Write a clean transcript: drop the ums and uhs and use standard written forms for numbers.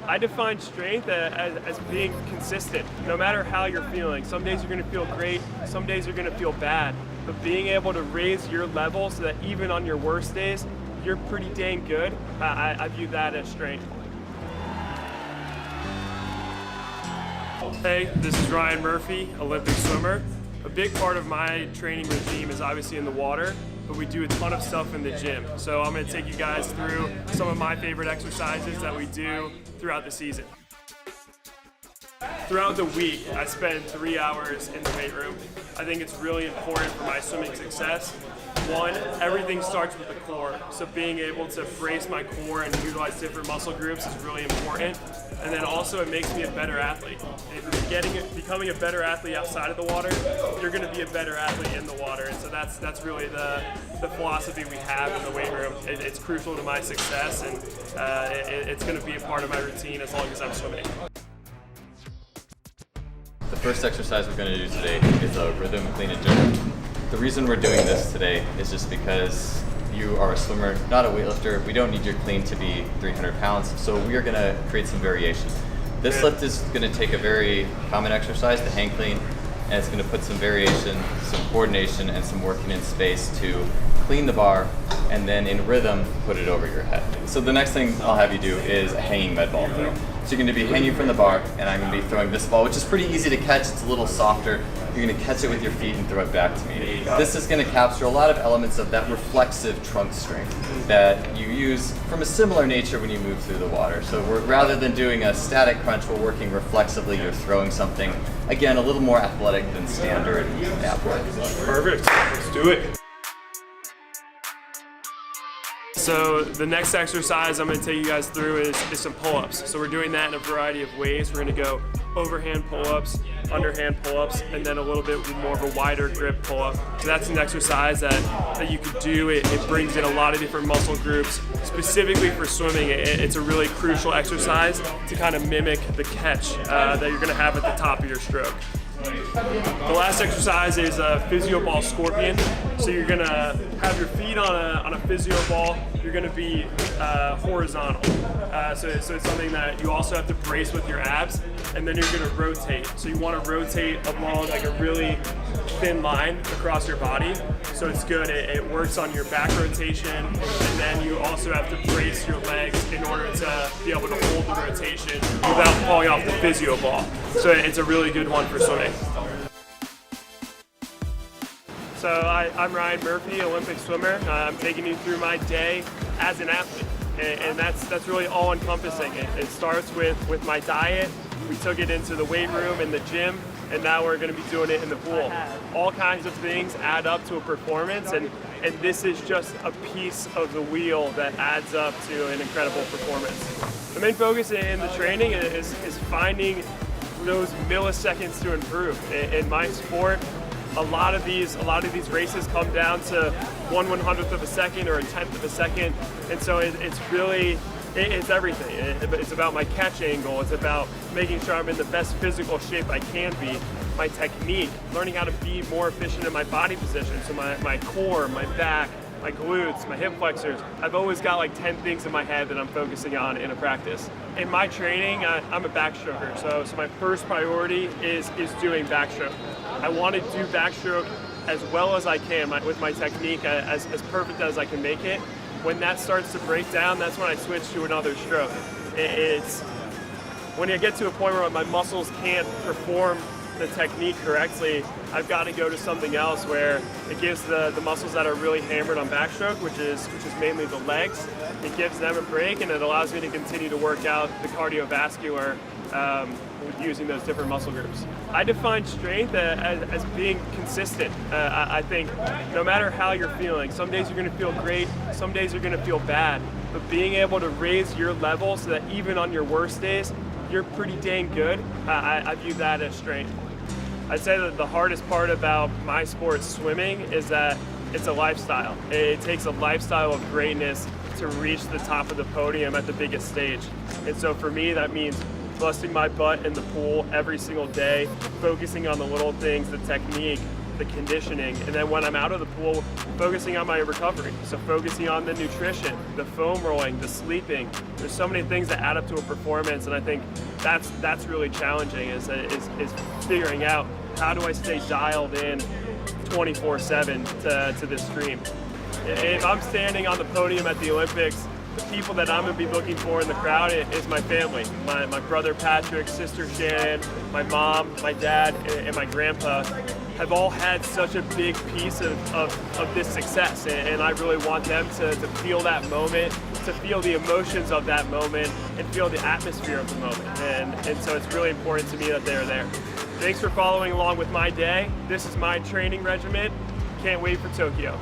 I define strength as being consistent, no matter how you're feeling. Some days you're gonna feel great, some days you're gonna feel bad, but being able to raise your level so that even on your worst days, you're pretty dang good, I view that as strength. Hey, this is Ryan Murphy, Olympic swimmer. A big part of my training regime is obviously in the water, but we do a ton of stuff in the gym. So I'm gonna take you guys through some of my favorite exercises that we do throughout the season. Throughout the week, I spend 3 hours in the weight room. I think it's really important for my swimming success. One, everything starts with the core. So being able to brace my core and utilize different muscle groups is really important. And then also it makes me a better athlete. If you're becoming a better athlete outside of the water, you're gonna be a better athlete in the water. And so that's really the philosophy we have in the weight room. It's crucial to my success, and it's gonna be a part of my routine as long as I'm swimming. The first exercise we're going to do today is a rhythm clean and jerk. The reason we're doing this today is just because you are a swimmer, not a weightlifter. We don't need your clean to be 300 pounds, so we are going to create some variation. This lift is going to take a very common exercise, the hang clean, and it's going to put some variation, some coordination, and some working in space to clean the bar, and then in rhythm, put it over your head. So the next thing I'll have you do is a hanging med ball throw. So you're going to be hanging from the bar, and I'm going to be throwing this ball, which is pretty easy to catch. It's a little softer. You're going to catch it with your feet and throw it back to me. This is going to capture a lot of elements of that reflexive trunk strength that you use from a similar nature when you move through the water. So rather than doing a static crunch, we're working reflexively. You're throwing something, again, a little more athletic than standard ab work. Perfect, let's do it. So the next exercise I'm going to take you guys through is some pull-ups. So we're doing that in a variety of ways. We're going to go overhand pull-ups, underhand pull-ups, and then a little bit more of a wider grip pull-up. So that's an exercise that you could do. It brings in a lot of different muscle groups. Specifically for swimming, it's a really crucial exercise to kind of mimic the catch that you're going to have at the top of your stroke. The last exercise is a physio ball scorpion. So you're gonna have your feet on a physio ball. You're gonna be horizontal. So it's something that you also have to brace with your abs, and then you're gonna rotate. So you wanna rotate along like a really thin line across your body. So it's good, it works on your back rotation, and then you also have to brace your legs in order to be able to hold the rotation without falling off the physio ball. So it's a really good one for swimming. So I'm Ryan Murphy, Olympic swimmer. I'm taking you through my day as an athlete, and that's really all encompassing. It starts with my diet. We took it into the weight room and the gym, and now we're going to be doing it in the pool. All kinds of things add up to a performance, and this is just a piece of the wheel that adds up to an incredible performance. The main focus in the training is finding those milliseconds to improve. In my sport, a lot of these races come down to 1/100th of a second or 1/10th of a second, and so it's everything. It's about my catch angle. It's about making sure I'm in the best physical shape I can be. My technique, learning how to be more efficient in my body position. So my core, my back, my glutes, my hip flexors. I've always got like 10 things in my head that I'm focusing on in a practice. In my training, I'm a backstroker. So my first priority is doing backstroke. I want to do backstroke as well as I can with my technique, as perfect as I can make it. When that starts to break down, that's when I switch to another stroke. It's when I get to a point where my muscles can't perform the technique correctly, I've got to go to something else where it gives the muscles that are really hammered on backstroke, which is mainly the legs, it gives them a break, and it allows me to continue to work out the cardiovascular using those different muscle groups. I define strength as being consistent. I think no matter how you're feeling, some days you're going to feel great, some days you're going to feel bad, but being able to raise your level so that even on your worst days, you're pretty dang good, I view that as strength. I'd say that the hardest part about my sport, swimming, is that it's a lifestyle. It takes a lifestyle of greatness to reach the top of the podium at the biggest stage. And so for me, that means busting my butt in the pool every single day, focusing on the little things, the technique, the conditioning, and then when I'm out of the pool, focusing on my recovery. So focusing on the nutrition, the foam rolling, the sleeping. There's so many things that add up to a performance, and I think that's really challenging is figuring out how do I stay dialed in 24/7 to this stream. If I'm standing on the podium at the Olympics, the people that I'm going to be looking for in the crowd is my family. My brother Patrick, sister Shannon, my mom, my dad, and my grandpa have all had such a big piece of this success. And I really want them to feel that moment, to feel the emotions of that moment, and feel the atmosphere of the moment. And so it's really important to me that they're there. Thanks for following along with my day. This is my training regimen. Can't wait for Tokyo.